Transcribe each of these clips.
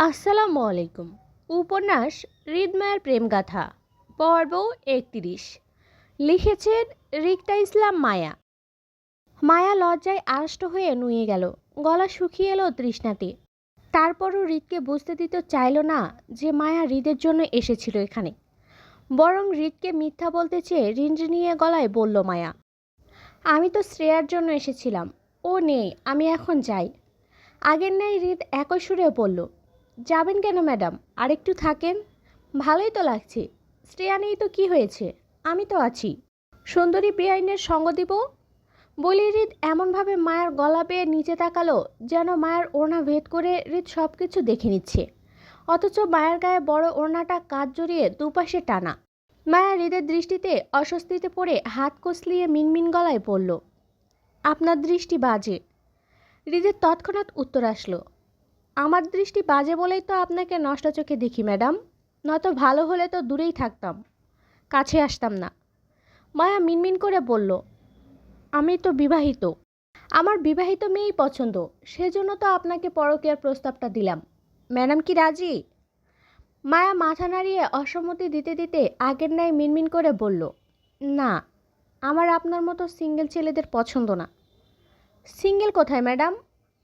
আসসালামু আলাইকুম। উপন্যাস হৃদমায়ার প্রেমগাথা পর্ব ৩১। লিখেছেন রিক্তা ইসলাম মায়া। মায়া লজ্জায় আড়ষ্ট হয়ে নুয়ে গেল, গলা শুকিয়ে এলো তৃষ্ণাতে। তারপরও হৃদকে বুঝতে দিতে চাইল না যে মায়া হৃদের জন্য এসেছিল এখানে। বরং হৃদকে মিথ্যা বলতে চেয়ে রিনরিনিয়ে গলায় বলল মায়া, আমি তো শ্রেয়ার জন্য এসেছিলাম, ও নেই, আমি এখন যাই। আগের ন্যায় হৃদ একই সুরে বলল, যাবেন কেন ম্যাডাম, আরেকটু থাকেন। ভালোই তো লাগছে, শ্রেয়া নেই তো কি হয়েছে, আমি তো আছি। সুন্দরী বেআইনের সঙ্গ দিব বলি হৃদ এমনভাবে মায়ের গলা বেয়ে নিচে তাকালো যেন মায়ের ওড়না ভেদ করে হৃদ সব কিছু দেখে নিচ্ছে, অথচ মায়ের গায়ে বড় ওড়নাটা কাঁধ জড়িয়ে দুপাশে টানা। মায়া হৃদের দৃষ্টিতে অস্বস্তিতে পড়ে হাত কসলিয়ে মিনমিন গলায় বলল, আপনার দৃষ্টি বাজে। হৃদের তৎক্ষণাৎ উত্তর আসলো, আমার দৃষ্টি বাজে বলেই তো আপনাকে নষ্ট চোখে দেখি ম্যাডাম, নয়তো ভালো হলে তো দূরেই থাকতাম, কাছে আসতাম না। মায়া মিনমিন করে বলল, আমি তো বিবাহিত, আমার বিবাহিত মেয়েই পছন্দ, সেজন্য তো আপনাকে পরকীয়ার প্রস্তাবটা দিলাম। ম্যাডাম কি রাজি? মায়া মাথা নাড়িয়ে অসম্মতি দিতে দিতে আগের ন্যায় মিনমিন করে বলল, না, আমার আপনার মতো সিঙ্গেল ছেলেদের পছন্দ না। সিঙ্গেল কোথায় ম্যাডাম,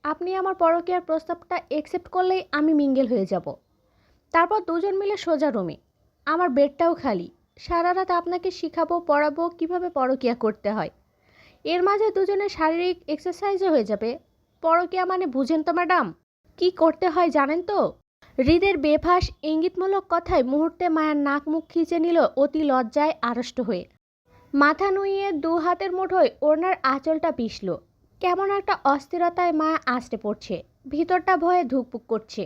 আপনি আমার পরকীয়ার প্রস্তাবটা একসেপ্ট করলেই আমি মিঙ্গেল হয়ে যাব। তারপর দুজন মিলে সোজা রুমে, আমার বেডটাও খালি, সারা রাত আপনাকে শিখাবো পড়াবো কিভাবে পরকীয়া করতে হয়। এর মাঝে দুজনের শারীরিক এক্সারসাইজও হয়ে যাবে। পরকীয়া মানে বুঝেন তো ম্যাডাম, কি করতে হয় জানেন তো? হৃদের বেফাঁস ইঙ্গিতমূলক কথায় মুহূর্তে মায়ের নাক মুখ খিঁচে নিল অতি লজ্জায় আড়ষ্ট হয়ে। মাথা নুইয়ে দু হাতের মুঠোয় ওড়নার আঁচলটা পিষল। কেমন একটা অস্থিরতায় মায়া আঁচড়ে পড়ছে, ভিতরটা ভয়ে ধুকপুক করছে।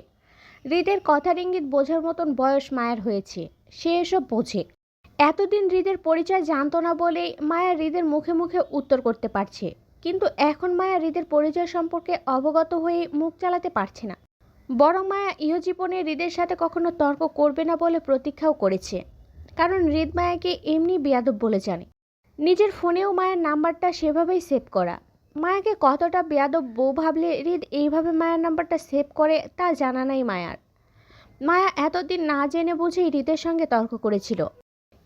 হৃদের কথার ইঙ্গিত বোঝার মতন বয়স মায়ের হয়েছে, সে এসব বোঝে। এতদিন হৃদের পরিচয় জানতো না বলেই মায়া হৃদের মুখে মুখে উত্তর করতে পারছে, কিন্তু এখন মায়া হৃদের পরিচয় সম্পর্কে অবগত হয়ে মুখ চালাতে পারছে না। বরং মায়া ইহজীবনে হৃদের সাথে কখনো তর্ক করবে না বলে প্রতীক্ষাও করেছে, কারণ হৃদ মায়াকে এমনি বেয়াদব বলে জানে। নিজের ফোনেও মায়ের নাম্বারটা সেভাবেই সেভ করা। মায়াকে কতটা বেয়াদব বউ ভাবলে হৃদ এইভাবে মায়ের নাম্বারটা সেভ করে তা জানা নাই মায়ার। মায়া এতদিন না জেনে বুঝেই হৃদের সঙ্গে তর্ক করেছিল,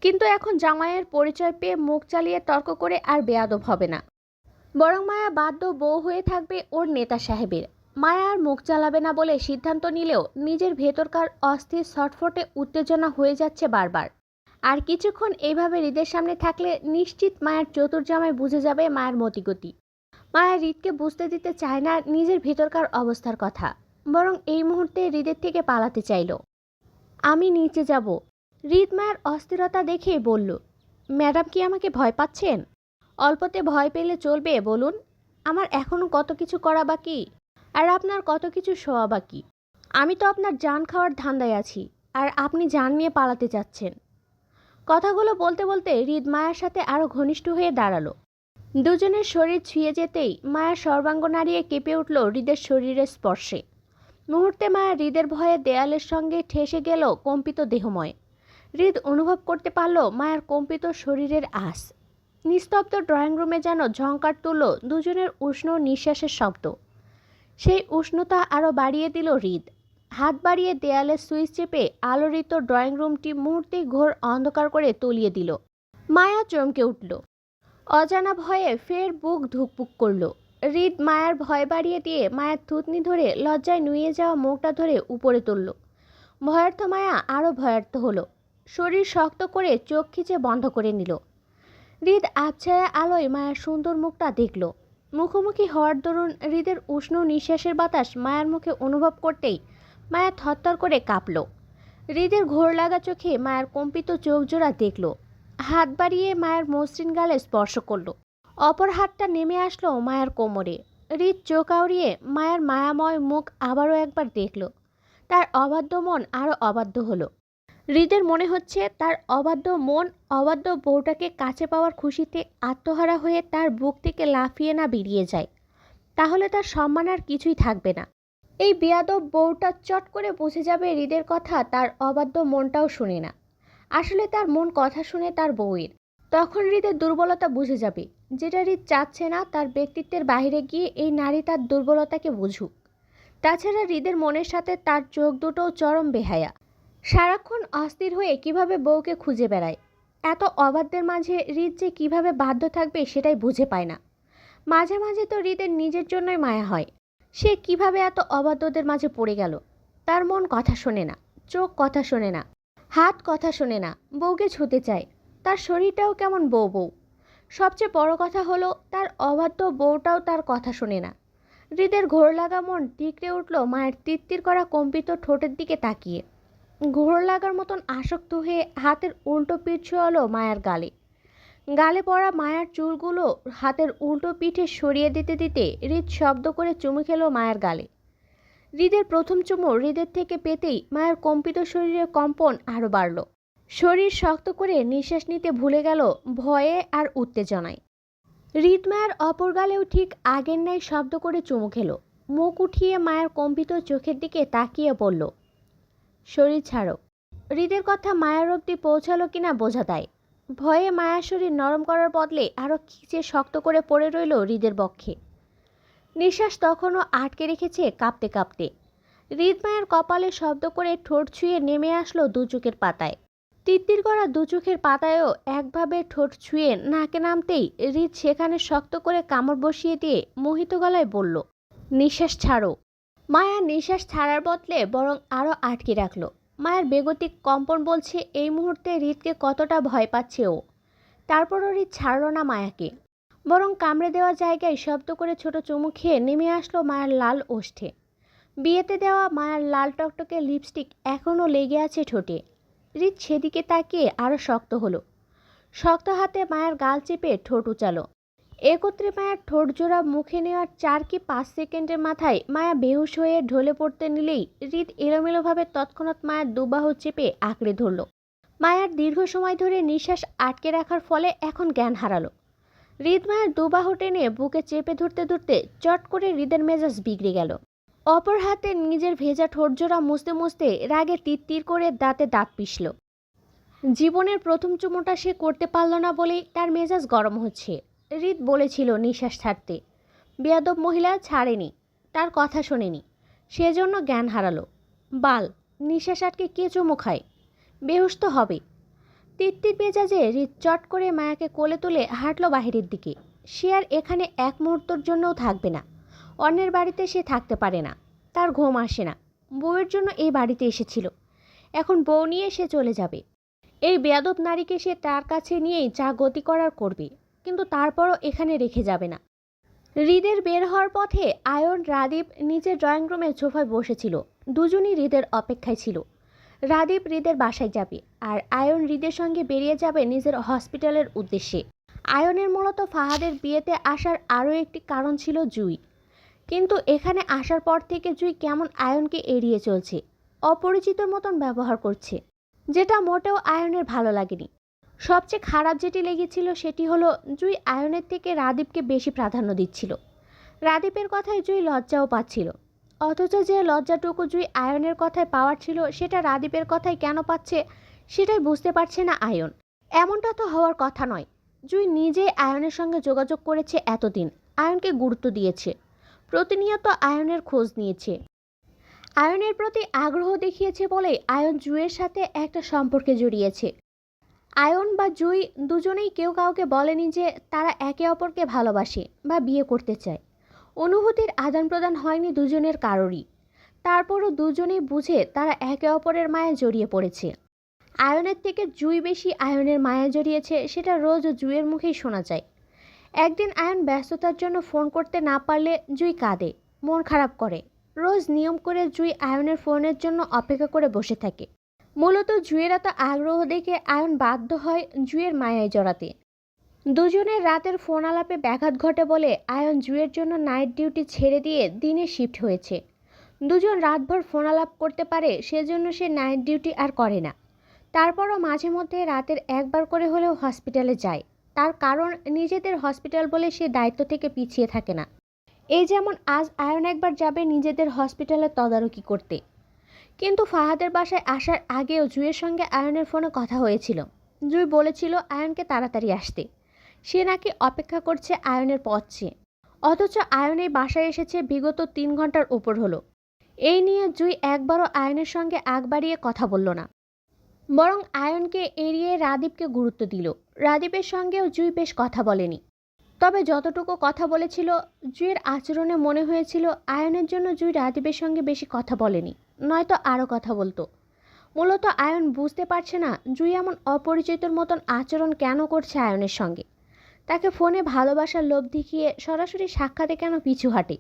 কিন্তু এখন জামাইয়ের পরিচয় পেয়ে মুখ চালিয়ে তর্ক করে আর বেয়াদব হবে না। বরং মায়া বাধ্য বউ হয়ে থাকবে ওর নেতা সাহেবের। মায়া আর মুখ চালাবে না বলে সিদ্ধান্ত নিলেও নিজের ভেতরকার অস্থির ছটফটে উত্তেজনা হয়ে যাচ্ছে বারবার। আর কিছুক্ষণ এইভাবে হৃদের সামনে থাকলে নিশ্চিত মায়ের চতুর জামাই বুঝে যাবে মায়ের মতিগতি। মায়া হৃদকে বুঝতে দিতে চায় না নিজের ভেতরকার অবস্থার কথা, বরং এই মুহূর্তে হৃদের থেকে পালাতে চাইল। আমি নিচে যাব। হৃদ মায়ের অস্থিরতা দেখে বলল, ম্যাডাম কি আমাকে ভয় পাচ্ছেন? অল্পতে ভয় পেলে চলবে বলুন? আমার এখনও কত কিছু করা বাকি, আর আপনার কত কিছু শোয়া বাকি। আমি তো আপনার জান খাওয়ার ধান্দায় আছি, আর আপনি জান নিয়ে পালাতে চাচ্ছেন। কথাগুলো বলতে বলতে হৃদ মায়ার সাথে আরও ঘনিষ্ঠ হয়ে দাঁড়ালো। দুজনের শরীর ছুঁয়ে যেতেই মায়ার সর্বাঙ্গ নাড়িয়ে কেঁপে উঠল হৃদের শরীরের স্পর্শে। মুহূর্তে মায়া হৃদের ভয়ে দেয়ালের সঙ্গে ঠেসে গেল কম্পিত দেহময়। হৃদ অনুভব করতে পারল মায়ার কম্পিত শরীরের আঁচ। নিস্তব্ধ ড্রয়িং রুমে যেন ঝংকার তুলল দুজনের উষ্ণ নিঃশ্বাসের শব্দ। সেই উষ্ণতা আরও বাড়িয়ে দিল হৃদ। হাত বাড়িয়ে দেয়ালের সুইচ চেপে আলোড়িত ড্রয়িং রুমটি মুহূর্তেই ঘোর অন্ধকার করে তলিয়ে দিল। মায়া চমকে উঠল। অজানা ভয়ে ফের বুক ধুকপুক করল। হৃদ মায়ার ভয় বাড়িয়ে দিয়ে মায়ের থুতনি ধরে লজ্জায় নুয়ে যাওয়া মুখটা ধরে উপরে তুলল। ভয়ার্থ মায়া আরও ভয়ার্থ হলো। শরীর শক্ত করে চোখ খিচে বন্ধ করে নিল। হৃদ আবছায়া আলোয় মায়ার সুন্দর মুখটা দেখল। মুখোমুখি হওয়ার দরুন হৃদের উষ্ণ নিঃশ্বাসের বাতাস মায়ার মুখে অনুভব করতেই মায়া থরথর করে কাঁপল। হৃদের ঘোর লাগা চোখে মায়ের কম্পিত চোখ জোড়া দেখল। হাত বাড়িয়ে মায়ের মসৃণ গালে স্পর্শ করল। অপর হাতটা নেমে আসলো মায়ের কোমরে। হৃদ চোখ আউড়িয়ে মায়ের মায়াময় মুখ আবারও একবার দেখল। তার অবাধ্য মন আরও অবাধ্য হলো। হৃদের মনে হচ্ছে তার অবাধ্য মন অবাধ্য বউটাকে কাছে পাওয়ার খুশিতে আত্মহারা হয়ে তার বুক থেকে লাফিয়ে না বেরিয়ে যায়, তাহলে তার সম্মান আর কিছুই থাকবে না। এই বেয়াদব বউটা চট করে বুঝে যাবে হৃদের কথা তার অবাধ্য মনটাও শুনে না। আসলে তার মন কথা শুনে তার বউয়ের। তখন হৃদের দুর্বলতা বুঝে যাবে, যেটা হৃদ চাচ্ছে না তার ব্যক্তিত্বের বাইরে গিয়ে এই নারী তার দুর্বলতাকে বুঝুক। তাছাড়া হৃদের মনের সাথে তার চোখ দুটোও চরম বেহায়া। সারাক্ষণ অস্থির হয়ে কিভাবে বউকে খুঁজে বেড়ায়। এত অবাধ্যের মাঝে হৃদ যে কিভাবে বাধ্য থাকবে সেটাই বুঝে পায় না। মাঝে মাঝে তো হৃদের নিজের জন্যই মায়া হয়। সে কিভাবে এত অবাধ্যদের মাঝে পড়ে গেল। তার মন কথা শোনে না, চোখ কথা শোনে না, হাত কথা শোনে না, বউকে ছুতে চায়। তার শরীরটাও কেমন বউ বউ। সবচেয়ে বড় কথা হলো তার অবাধ্য বউটাও তার কথা শোনে না। হৃদের ঘোর লাগা মন টিকড়ে উঠল মায়ের তিত্তির করা কম্পিত ঠোঁটের দিকে তাকিয়ে। ঘোর লাগার মতন আসক্ত হয়ে হাতের উল্টো পিঠ ছোঁয়ালো মায়ের গালে। গালে পড়া মায়ের চুলগুলো হাতের উল্টো পিঠে সরিয়ে দিতে দিতে হৃদ শব্দ করে চুমু খেলো মায়ের গালে। হৃদের প্রথম চুমু হৃদের থেকে পেতেই মায়ের কম্পিত শরীরে কম্পন আরও বাড়ল। শরীর শক্ত করে নিঃশ্বাস নিতে ভুলে গেল ভয়ে আর উত্তেজনায়। হৃদ মায়ের অপর গালেও ঠিক আগের ন্যায় শব্দ করে চুমু খেলো। মুখ উঠিয়ে মায়ের কম্পিত চোখের দিকে তাকিয়ে বলল, শরীর ছাড়ো। হৃদের কথা মায়ের অবধি পৌঁছালো কিনা বোঝা দেয়। ভয়ে মায়ের শরীর নরম করার বদলে আরও খিচে শক্ত করে পড়ে রইল হৃদের বক্ষে। নিঃশ্বাস তখনও আটকে রেখেছে কাঁপতে কাঁপতে। হৃদ মায়ের কপালে শব্দ করে ঠোঁট ছুঁয়ে নেমে আসলো দু চোখের পাতায়। তিত্তির করা দু চোখের পাতায়ও একভাবে ঠোঁট ছুঁয়ে নাকে নামতেই হৃদ সেখানে শক্ত করে কামড় বসিয়ে দিয়ে মোহিত গলায় বলল, নিঃশ্বাস ছাড়ো। মায়া নিঃশ্বাস ছাড়ার বদলে বরং আরও আটকে রাখলো। মায়ের বেগতিক কম্পন বলছে এই মুহূর্তে হৃদকে কতটা ভয় পাচ্ছে ও। তারপরও হৃদ ছাড়ল না মায়াকে, বরং কামড়ে দেওয়া জায়গায় শব্দ করে ছোট চুমু খেয়ে নেমে আসলো মায়ের লাল ওষ্ঠে। বিয়েতে দেওয়া মায়ের লাল টকটকে লিপস্টিক এখনও লেগে আছে ঠোঁটে। হৃদ সেদিকে তাকিয়ে আরও শক্ত হলো। শক্ত হাতে মায়ের গাল চেপে ঠোঁট উচালো। একত্রে মায়ের ঠোঁট জোড়া মুখে নেওয়ার 4 কি 5 সেকেন্ডের মাথায় মায়া বেহুশ হয়ে ঢলে পড়তে নিলেই হৃদ এলোমেলোভাবে তৎক্ষণাৎ মায়ের দুবাহু চেপে আঁকড়ে ধরল। মায়ার দীর্ঘ সময় ধরে নিঃশ্বাস আটকে রাখার ফলে এখন জ্ঞান হারালো। হৃদ মায়ের দুবাহু টেনে বুকে চেপে ধরতে ধরতে চট করে হৃদের মেজাজ বিগড়ে গেল। অপর হাতে নিজের ভেজা ঠোঁটজোড়া মুছতে মুছতে রাগে তিত্তির করে দাঁতে দাঁত পিষল। জীবনের প্রথম চুমোটা সে করতে পারল না বলেই তার মেজাজ গরম হচ্ছে। হৃদ বলেছিল নিঃশ্বাস ছাড়তে, বেয়াদব মহিলা ছাড়েনি, তার কথা শোনেনি, সেজন্য জ্ঞান হারালো। বাল, নিঃশ্বাস আটকে কে চুমু খায়? বেহুশ তো হবে। তিত্তির মেজাজে হৃদ চট করে মায়াকে কোলে তুলে হাঁটল বাহিরের দিকে। সে আর এখানে এক মুহূর্তের জন্যও থাকবে না। অন্যের বাড়িতে সে থাকতে পারে না, তার ঘুম আসে না। বউয়ের জন্য এই বাড়িতে এসেছিল, এখন বউ নিয়ে সে চলে যাবে। এই বেয়াদব নারীকে সে তার কাছে নিয়েই যা গতি করার করবে, কিন্তু তারপরও এখানে রেখে যাবে না। হৃদের বের হওয়ার পথে আয়ন রাদীপ নিজের ড্রয়িং রুমে সোফায় বসেছিল। দুজনই হৃদের অপেক্ষায় ছিল। রাদীপ হৃদের বাসায় যাবে আর আয়ন হৃদের সঙ্গে বেরিয়ে যাবে নিজের হসপিটালের উদ্দেশ্যে। আয়নের মূলত ফাহাদের বিয়েতে আসার আরও একটি কারণ ছিল জুই। কিন্তু এখানে আসার পর থেকে জুই কেমন আয়নকে এড়িয়ে চলছে, অপরিচিতর মতন ব্যবহার করছে, যেটা মোটেও আয়নের ভালো লাগেনি। সবচেয়ে খারাপ যেটি লেগেছিল সেটি হলো জুই আয়নের থেকে রাদীপকে বেশি প্রাধান্য দিচ্ছিল। রাদীপের কথায় জুই লজ্জাও পাচ্ছিল, অথচ যে লজ্জাটুকু জুই আয়নের কথায় পাওয়ার ছিল সেটা রাদীপের কথায় কেন পাচ্ছে সেটাই বুঝতে পারছে না আয়ন। এমনটা তো হওয়ার কথা নয়। জুই নিজেই আয়নের সঙ্গে যোগাযোগ করেছে, এতদিন আয়নকে গুরুত্ব দিয়েছে, প্রতিনিয়ত আয়নের খোঁজ নিয়েছে, আয়নের প্রতি আগ্রহ দেখিয়েছে বলেই আয়ন জুইয়ের সাথে একটা সম্পর্কে জড়িয়েছে। আয়ন বা জুই দুজনেই কেউ কাউকে বলেনি যে তারা একে অপরকে ভালোবাসে বা বিয়ে করতে চায়। অনুভূতির আদান প্রদান হয়নি দুজনের কারোরই। তারপরও দুজনেই বুঝে তারা একে অপরের মায়ায় জড়িয়ে পড়েছে। আয়নের থেকে জুই বেশি আয়নের মায়ায় জড়িয়েছে, সেটা রোজ জুইয়ের মুখেই শোনা যায়। একদিন আয়ন ব্যস্ততার জন্য ফোন করতে না পারলে জুই কাঁদে, মন খারাপ করে। রোজ নিয়ম করে জুই আয়নের ফোনের জন্য অপেক্ষা করে বসে থাকে। মূলত জুইয়ের এত আগ্রহ দেখে আয়ন বাধ্য হয় জুইয়ের মায়ায় জড়াতে। দুজনের রাতের ফোন আলাপে ব্যাঘাত ঘটে বলে আয়ন জুইয়ের জন্য নাইট ডিউটি ছেড়ে দিয়ে দিনে শিফট হয়েছে। দুজন রাতভর ফোন আলাপ করতে পারে সেজন্য সে নাইট ডিউটি আর করে না। তারপরও মাঝে মধ্যে রাতের একবার করে হলেও হসপিটালে যায়। তার কারণ নিজেদের হসপিটাল বলে সে দায়িত্ব থেকে পিছিয়ে থাকে না। এই যেমন আজ আয়ন একবার যাবে নিজেদের হসপিটালের তদারকি করতে। কিন্তু ফাহাদের বাসায় আসার আগেও জুইয়ের সঙ্গে আয়নের ফোনে কথা হয়েছিল। জুই বলেছিল আয়নকে তাড়াতাড়ি আসতে, সে নাকি অপেক্ষা করছে আয়নের পথ চেয়ে। অথচ আয়ন এই বাসায় এসেছে বিগত 3 ঘন্টার উপর হলো। এই নিয়ে জুই একবারও আয়নের সঙ্গে আগ বাড়িয়ে কথা বলল না, বরং আয়নকে এড়িয়ে রাদীপকে গুরুত্ব দিল। রাদীপের সঙ্গেও জুই বেশ কথা বলেনি, তবে যতটুকু কথা বলেছিল জুইয়ের আচরণে মনে হয়েছিল আয়নের জন্য জুই রাদীপের সঙ্গে বেশি কথা বলেনি, নয়তো আরও কথা বলতো। মূলত আয়ন বুঝতে পারছে না জুই এমন অপরিচিতর মতন আচরণ কেন করছে আয়নের সঙ্গে। তাকে ফোনে ভালোবাসার লোভ দেখিয়ে সরাসরি সাক্ষাতে কেন পিছু হাঁটে।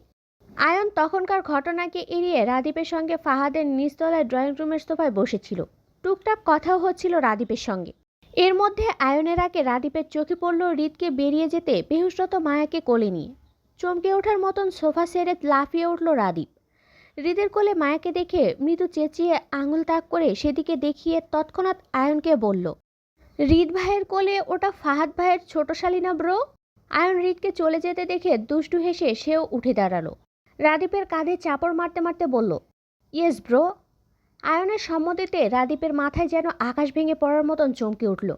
আয়ন তখনকার ঘটনাকে এড়িয়ে রাদীপের সঙ্গে ফাহাদের নিচতলায় ড্রয়িং রুমের সোফায় বসেছিল। টুকটাক কথাও হচ্ছিল রাদীপের সঙ্গে। এর মধ্যে আয়নের আগে রাদীপের চোখে পড়ল হৃদকে বেরিয়ে যেতে বেহুশরত মায়াকে কোলে নিয়ে। চমকে ওঠার মতন সোফা সেরে লাফিয়ে উঠল রাদীপ। হৃদের কোলে মায়াকে দেখে মৃদু চেঁচিয়ে আঙুল তাক করে সেদিকে দেখিয়ে তৎক্ষণাৎ আয়নকে বলল, হৃদ ভাইয়ের কোলে ওটা ফাহাদ ভাইয়ের ছোট শালিনা ব্রো। আয়ন হৃদকে চলে যেতে দেখে দুষ্টু হেসে সেও উঠে দাঁড়ালো। রাদীপের কাঁধে চাপড় মারতে মারতে বলল, ইয়েস ব্রো। আয়নের সম্মতিতে রাদীপের মাথায় যেন আকাশ ভেঙে পড়ার মতন চমকে উঠল।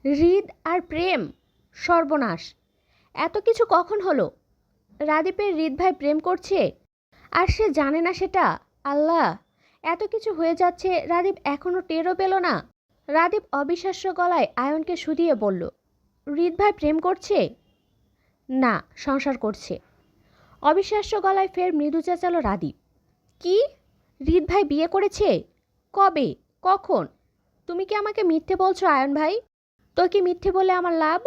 হৃদ আর প্রেম, সর্বনাশ! এত কিছু কখন হলো? রাদীপের হৃদ ভাই প্রেম করছে আর সে জানে না সেটা? আল্লাহ, এত কিছু হয়ে যাচ্ছে রাদীপ এখনও টেরও পেল না। রাদীপ অবিশ্বাস্য গলায় আয়নকে শুধিয়ে বলল, হৃদ ভাই প্রেম করছে? না, সংসার করছে। অবিশ্বাস্য গলায় ফের মৃদু চেঁচালো রাদীপ। কি? হৃদ ভাই বিয়ে করেছে? কবে? কখন? তুমি কি আমাকে মিথ্যে বলছো আয়ন ভাই? তো কি মিথ্যে বলে আমার লাভ?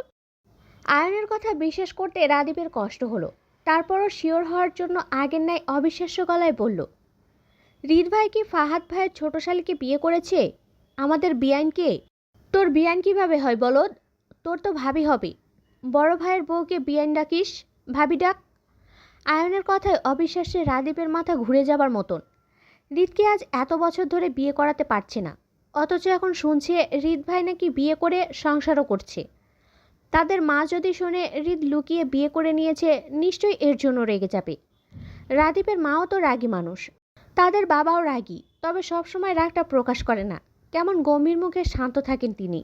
আয়নের কথা বিশ্বাস করতে রাদীপের কষ্ট হলো। তারপরও শিওর হওয়ার জন্য আগের ন্যায় অবিশ্বাস্য গলায় বলল, হৃদ ভাই কি ফাহাদ ভাইয়ের ছোট শালীকে বিয়ে করেছে? আমাদের বিয়ানকে? তোর বিয়ান কিভাবে হয় বলদ? তোর তো ভাবি হবে। বড় ভাইয়ের বউকে বিয়ান ডাকিস, ভাবি ডাক। আয়নের কথায় অবিশ্বাসে রাদীপের মাথা ঘুরে যাবার মতন। হৃদকে আজ এত বছর ধরে বিয়ে করাতে পারছে না, অথচ এখন শুনছে হৃদ ভাই নাকি বিয়ে করে সংসারও করছে। তাদের মা যদি শোনে হৃদ লুকিয়ে বিয়ে করে নিয়েছে, নিশ্চয়ই এর জন্য রেগে যাবে। রাদীপের মাও তো রাগী মানুষ, তাদের বাবাও রাগী, তবে সবসময় রাগটা প্রকাশ করে না, কেমন গম্ভীর মুখে শান্ত থাকেন তিনি।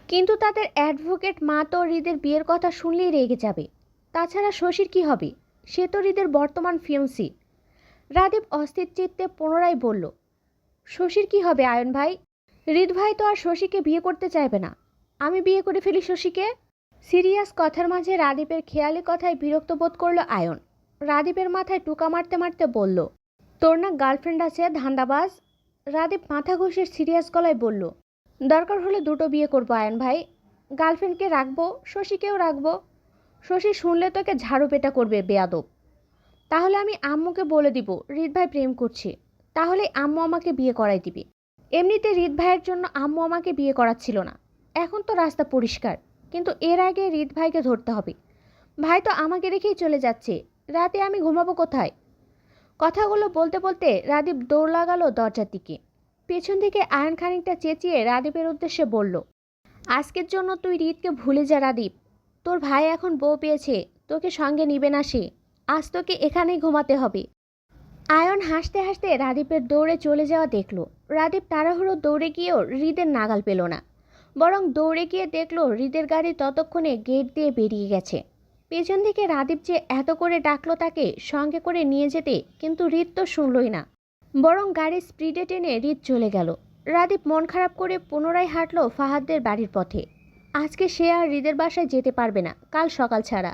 কিন্তু তাদের অ্যাডভোকেট মা তো হৃদের বিয়ের কথা শুনলেই রেগে যাবে। তাছাড়া শশীর কি হবে? সে তো হৃদের বর্তমান ফিয়ন্সি। রাদীপ অস্থির চিত্তে পুনরায় বলল, শশীর কি হবে আয়ন ভাই? হৃদ ভাই তো আর শশীকে বিয়ে করতে চাইবে না। আমি বিয়ে করে ফেলি শশীকে। সিরিয়াস কথার মাঝে রাদীপের খেয়ালি কথায় বিরক্ত বোধ করল আয়ন। রাদীপের মাথায় টুকা মারতে মারতে বলল, তোর না গার্লফ্রেন্ড আছে, ধান্দাবাজ? রাদীপ মাথা ঘষে সিরিয়াস গলায় বলল, দরকার হলে দুটো বিয়ে করবো আয়ন ভাই। গার্লফ্রেন্ডকে রাখবো, শশীকেও রাখবো। শশী শুনলে তোকে ঝাড়ু পেটা করবে, বেয়াদব। তাহলে আমি আম্মুকে বলে দিব হৃদ ভাই প্রেম করছে, তাহলে আম্মু আমাকে বিয়ে করাই দিবে। এমনিতে হৃদ ভাইয়ের জন্য আম্মু আমাকে বিয়ে করাচ্ছিল না, এখন তো রাস্তা পরিষ্কার। কিন্তু এর আগে হৃদ ভাইকে ধরতে হবে। ভাই তো আমাকে রেখেই চলে যাচ্ছে, রাতে আমি ঘুমাবো কোথায়? কথাগুলো বলতে বলতে রাদীপ দৌড় লাগালো দরজার দিকে। পেছন থেকে আয়ন খানিকটা চেঁচিয়ে রাদীপের উদ্দেশ্যে বলল, আজকের জন্য তুই হৃদকে ভুলে যা রাদীপ। তোর ভাই এখন বউ পেয়েছে, তোকে সঙ্গে নিবে না সে। আজ তোকে এখানেই ঘুমাতে হবে। আয়ন হাসতে হাসতে রাদীপের দৌড়ে চলে যাওয়া দেখল। রাদীপ তাড়াহুড়ো দৌড়ে গিয়েও হৃদের নাগাল পেল না, বরং দৌড়ে গিয়ে দেখল হৃদের গাড়ি ততক্ষণে গেট দিয়ে বেরিয়ে গেছে। পেছন থেকে রাদীপ যে এত করে ডাকলো তাকে সঙ্গে করে নিয়ে যেতে, কিন্তু হৃদ তো শুনলই না, বরং গাড়ি স্পিডে টেনে হৃদ চলে গেল। রাদীপ মন খারাপ করে পুনরায় হাঁটল ফাহাদদের বাড়ির পথে। আজকে সে আর হৃদের বাসায় যেতে পারবে না, কাল সকাল ছাড়া।